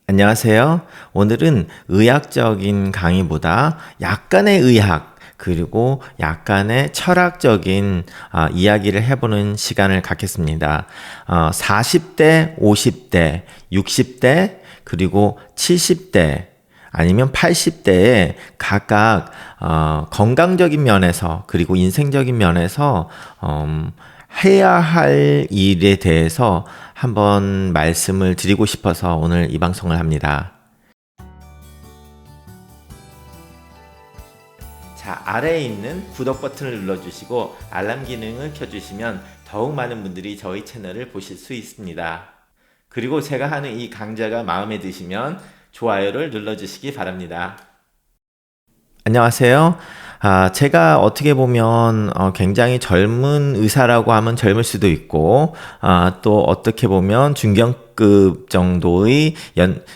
안녕하세요. 오늘은 의학적인 강의보다 약간의 의학, 그리고 약간의 철학적인 이야기를 해보는 시간을 갖겠습니다. 40대, 50대, 60대, 그리고 70대, 아니면 80대에 각각 건강적인 면에서 그리고 인생적인 면에서 해야 할 일에 대해서 한번 말씀을 드리고 싶어서 오늘 이 방송을 합니다. 자, 아래에 있는 구독 버튼을 눌러주시고 알람 기능을 켜주시면 더욱 많은 분들이 저희 채널을 보실 수 있습니다. 그리고 제가 하는 이 강좌가 마음에 드시면 좋아요를 눌러주시기 바랍니다. 안녕하세요. 제가 어떻게 보면 굉장히 젊은 의사라고 하면 젊을 수도 있고, 또 어떻게 보면 중견급 정도의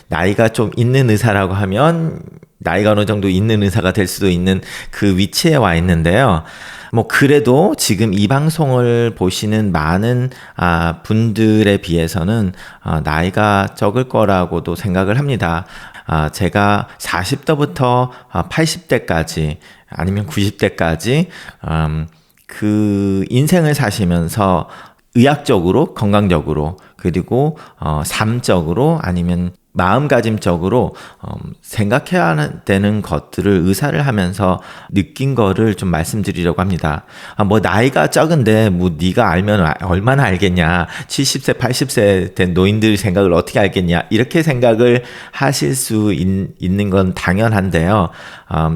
나이가 좀 있는 의사라고 하면 나이가 어느 정도 있는 의사가 될 수도 있는 그 위치에 와 있는데요. 그래도 지금 이 방송을 보시는 많은 분들에 비해서는 나이가 적을 거라고도 생각을 합니다. 제가 40대부터 80대까지 아니면 90대까지 그 인생을 사시면서 의학적으로, 건강적으로, 그리고 삶적으로 아니면 마음가짐적으로 생각해야 되는 것들을 의사를 하면서 느낀 거를 좀 말씀드리려고 합니다. 나이가 적은데 네가 알면 얼마나 알겠냐, 70세 80세 된 노인들 생각을 어떻게 알겠냐, 이렇게 생각을 하실 수 있는 건 당연한데요.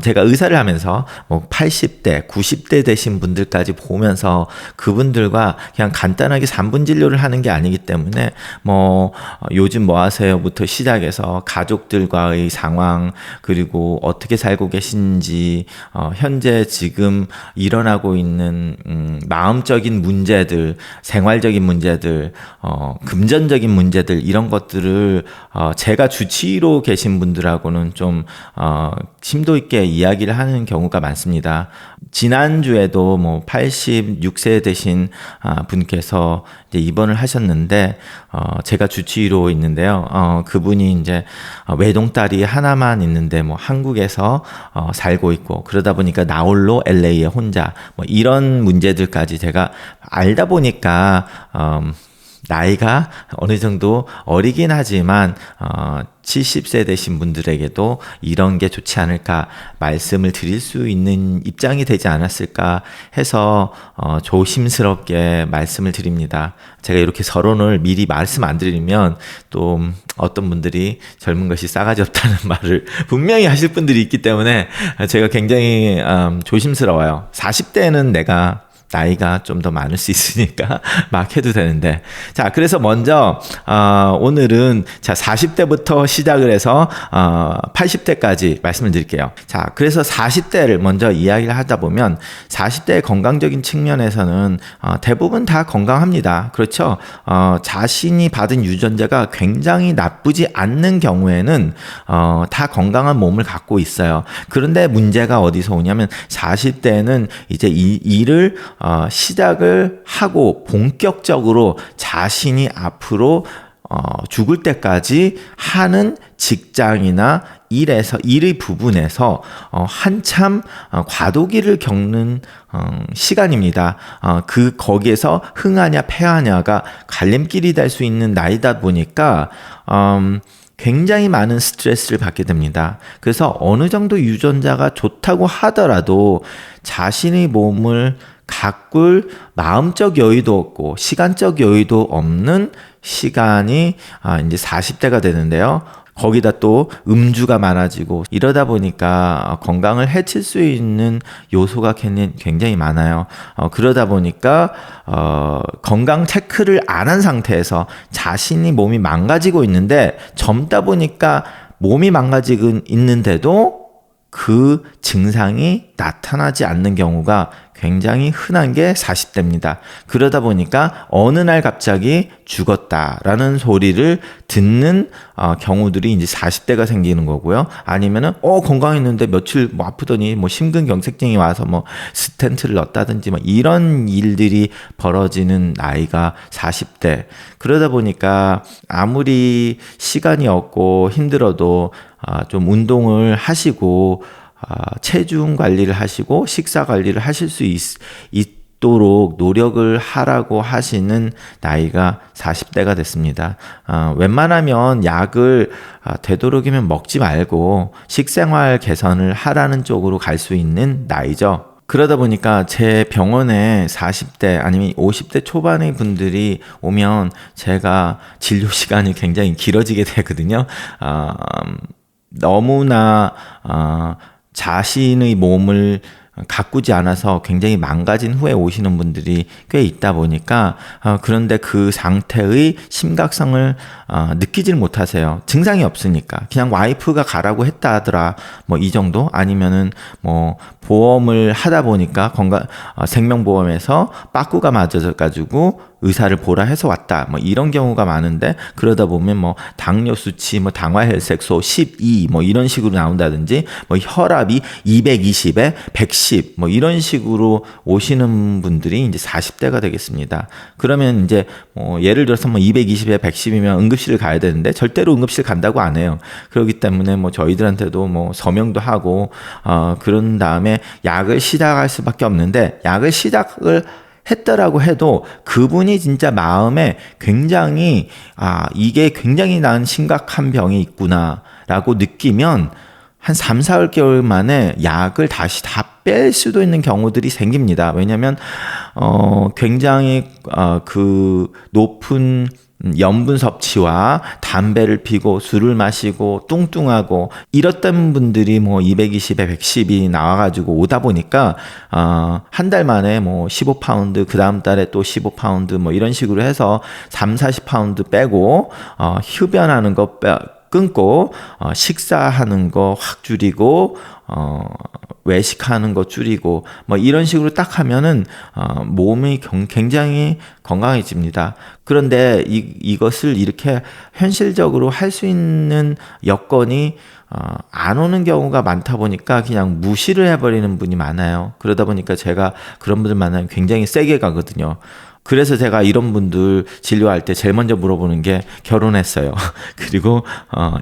제가 의사를 하면서 80대 90대 되신 분들까지 보면서 그분들과 그냥 간단하게 3분 진료를 하는 게 아니기 때문에 요즘 뭐 하세요부터 시작해서 가족들과의 상황, 그리고 어떻게 살고 계신지, 현재 지금 일어나고 있는 마음적인 문제들, 생활적인 문제들, 금전적인 문제들, 이런 것들을 제가 주치의로 계신 분들하고는 좀 심도 있게 이야기를 하는 경우가 많습니다. 지난주에도 86세 되신 분께서 이제 입원을 하셨는데, 제가 주치의로 있는데요. 그분이 이제 외동딸이 하나만 있는데 한국에서 살고 있고, 그러다 보니까 나홀로 LA에 혼자, 이런 문제들까지 제가 알다 보니까 나이가 어느 정도 어리긴 하지만 70세 되신 분들에게도 이런 게 좋지 않을까 말씀을 드릴 수 있는 입장이 되지 않았을까 해서 조심스럽게 말씀을 드립니다. 제가 이렇게 서론을 미리 말씀 안 드리면 또 어떤 분들이 젊은 것이 싸가지 없다는 말을 분명히 하실 분들이 있기 때문에 제가 굉장히 조심스러워요. 40대는 내가 나이가 좀 더 많을 수 있으니까 막 해도 되는데. 자, 그래서 먼저 오늘은 40대부터 시작을 해서 80대까지 말씀을 드릴게요. 자, 그래서 40대를 먼저 이야기를 하다 보면 40대의 건강적인 측면에서는 대부분 다 건강합니다. 그렇죠? 자신이 받은 유전자가 굉장히 나쁘지 않는 경우에는 다 건강한 몸을 갖고 있어요. 그런데 문제가 어디서 오냐면 40대는 이제 이 일을 시작을 하고 본격적으로 자신이 앞으로 죽을 때까지 하는 직장이나 일의 부분에서 한참 과도기를 겪는 시간입니다. 거기에서 흥하냐 패하냐가 갈림길이 될 수 있는 나이다 보니까 굉장히 많은 스트레스를 받게 됩니다. 그래서 어느 정도 유전자가 좋다고 하더라도 자신의 몸을 가꿀 마음적 여유도 없고 시간적 여유도 없는 시간이 이제 40대가 되는데요. 거기다 또 음주가 많아지고 이러다 보니까 건강을 해칠 수 있는 요소가 굉장히 많아요. 그러다 보니까 건강 체크를 안 한 상태에서 자신이 몸이 망가지고 있는데, 젊다 보니까 몸이 망가지고 있는데도 그 증상이 나타나지 않는 경우가 굉장히 흔한 게 40대입니다. 그러다 보니까 어느 날 갑자기 죽었다라는 소리를 듣는 경우들이 이제 40대가 생기는 거고요. 아니면은 건강했는데 며칠 뭐 아프더니 뭐 심근경색증이 와서 뭐 스텐트를 넣었다든지 뭐 이런 일들이 벌어지는 나이가 40대. 그러다 보니까 아무리 시간이 없고 힘들어도 좀 운동을 하시고 체중 관리를 하시고 식사 관리를 하실 수 있도록 노력을 하라고 하시는 나이가 40대가 됐습니다. 웬만하면 약을 되도록이면 먹지 말고 식생활 개선을 하라는 쪽으로 갈 수 있는 나이죠. 그러다 보니까 제 병원에 40대 아니면 50대 초반의 분들이 오면 제가 진료 시간이 굉장히 길어지게 되거든요. 너무나 자신의 몸을 가꾸지 않아서 굉장히 망가진 후에 오시는 분들이 꽤 있다 보니까 그런데 그 상태의 심각성을 느끼질 못하세요. 증상이 없으니까 그냥 와이프가 가라고 했다 하더라 뭐 이 정도 아니면은 뭐 보험을 하다 보니까 생명보험에서 빠꾸가 맞아져 가지고 의사를 보라 해서 왔다 뭐 이런 경우가 많은데 그러다 보면 뭐 당뇨 수치 뭐 당화혈색소 12 뭐 이런 식으로 나온다든지 뭐 혈압이 220에 110 뭐 이런 식으로 오시는 분들이 이제 40대가 되겠습니다. 그러면 이제 뭐 예를 들어서 뭐 220에 110이면 응급실을 가야 되는데 절대로 응급실 간다고 안 해요. 그렇기 때문에 뭐 저희들한테도 뭐 서명도 하고 그런 다음에 약을 시작할 수밖에 없는데 약을 시작을 했더라고 해도 그분이 진짜 마음에 굉장히 이게 굉장히 난 심각한 병이 있구나라고 느끼면 한 3, 4개월 만에 약을 다시 다 뺄 수도 있는 경우들이 생깁니다. 왜냐하면 굉장히 그 높은 염분 섭취와 담배를 피고 술을 마시고 뚱뚱하고 이렇던 분들이 뭐 220에 110이 나와가지고 오다 보니까 한 달 만에 뭐 15파운드 그 다음 달에 또 15파운드 뭐 이런 식으로 해서 3, 40파운드 빼고 흡연하는 거 끊고 식사하는 거 확 줄이고 외식하는 거 줄이고 뭐 이런 식으로 딱 하면은 몸이 굉장히 건강해집니다. 그런데 이것을 이렇게 현실적으로 할 수 있는 여건이 안 오는 경우가 많다 보니까 그냥 무시를 해버리는 분이 많아요. 그러다 보니까 제가 그런 분들 만나면 굉장히 세게 가거든요. 그래서 제가 이런 분들 진료할 때 제일 먼저 물어보는 게 결혼했어요. 그리고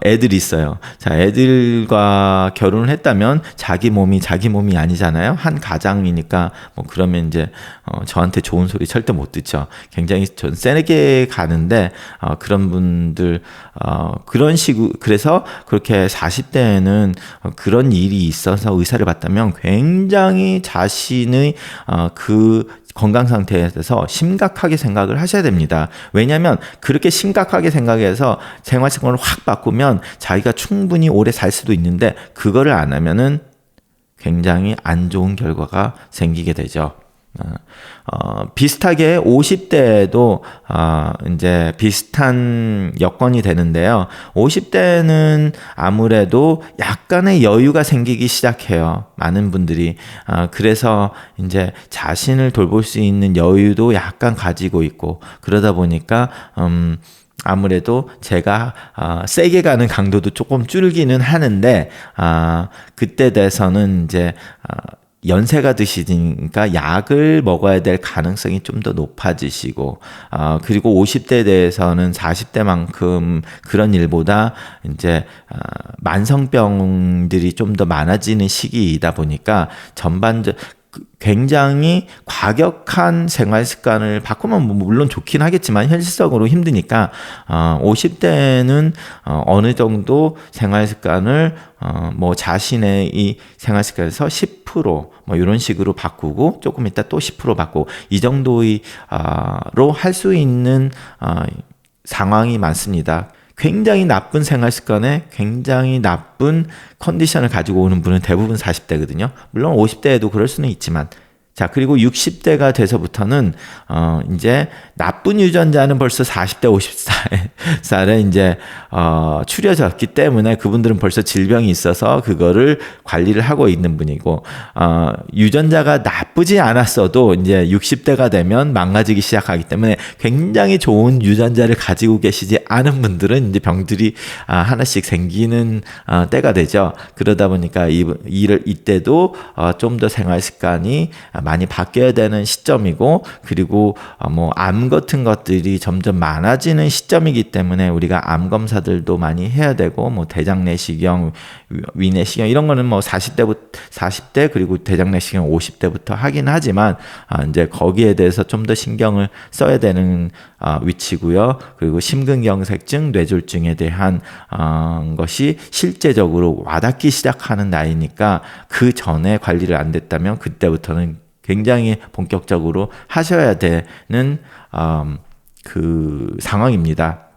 애들이 있어요. 자, 애들과 결혼을 했다면 자기 몸이 아니잖아요. 한 가장이니까 뭐 그러면 이제 저한테 좋은 소리 절대 못 듣죠. 굉장히 전 세게 가는데 그런 분들 그런 식으로 그래서 그렇게 40대에는 그런 일이 있어서 의사를 봤다면 굉장히 자신의 그 건강 상태에 대해서 심각하게 생각을 하셔야 됩니다. 왜냐하면 그렇게 심각하게 생각해서 생활 습관을 확 바꾸면 자기가 충분히 오래 살 수도 있는데 그거를 안 하면은 굉장히 안 좋은 결과가 생기게 되죠. 비슷하게 50대에도 이제 비슷한 여건이 되는데요. 50대는 아무래도 약간의 여유가 생기기 시작해요. 많은 분들이. 그래서 이제 자신을 돌볼 수 있는 여유도 약간 가지고 있고 그러다 보니까 아무래도 제가 세게 가는 강도도 조금 줄기는 하는데 그때 돼서는 이제 연세가 드시니까 약을 먹어야 될 가능성이 좀 더 높아지시고 그리고 50대에 대해서는 40대만큼 그런 일보다 이제 만성병들이 좀 더 많아지는 시기이다 보니까 전반적 굉장히 과격한 생활 습관을 바꾸면 물론 좋긴 하겠지만 현실적으로 힘드니까 50대에는 어느 정도 생활 습관을 뭐 자신의 이 생활 습관에서 10%뭐 이런 식으로 바꾸고 조금 이따 또 10% 바꾸고 이 정도의 로 할 수 있는 상황이 많습니다. 굉장히 나쁜 생활 습관에 굉장히 나쁜 컨디션을 가지고 오는 분은 대부분 40대거든요. 물론 50대에도 그럴 수는 있지만 자, 그리고 60대가 돼서부터는, 이제 나쁜 유전자는 벌써 40대, 50살에 이제, 추려졌기 때문에 그분들은 벌써 질병이 있어서 그거를 관리를 하고 있는 분이고, 유전자가 나쁘지 않았어도 이제 60대가 되면 망가지기 시작하기 때문에 굉장히 좋은 유전자를 가지고 계시지 않은 분들은 이제 병들이 하나씩 생기는 때가 되죠. 그러다 보니까 이때도 좀 더 생활 습관이 많이 바뀌어야 되는 시점이고, 그리고 뭐 암 같은 것들이 점점 많아지는 시점이기 때문에 우리가 암 검사들도 많이 해야 되고, 뭐 대장 내시경, 위내시경 이런 거는 뭐 40대 그리고 대장 내시경 50대부터 하긴 하지만 이제 거기에 대해서 좀 더 신경을 써야 되는 위치고요. 그리고 심근경색증, 뇌졸중에 대한 것이 실제적으로 와닿기 시작하는 나이니까 그 전에 관리를 안 됐다면 그때부터는 굉장히 본격적으로 하셔야 되는 그 상황입니다.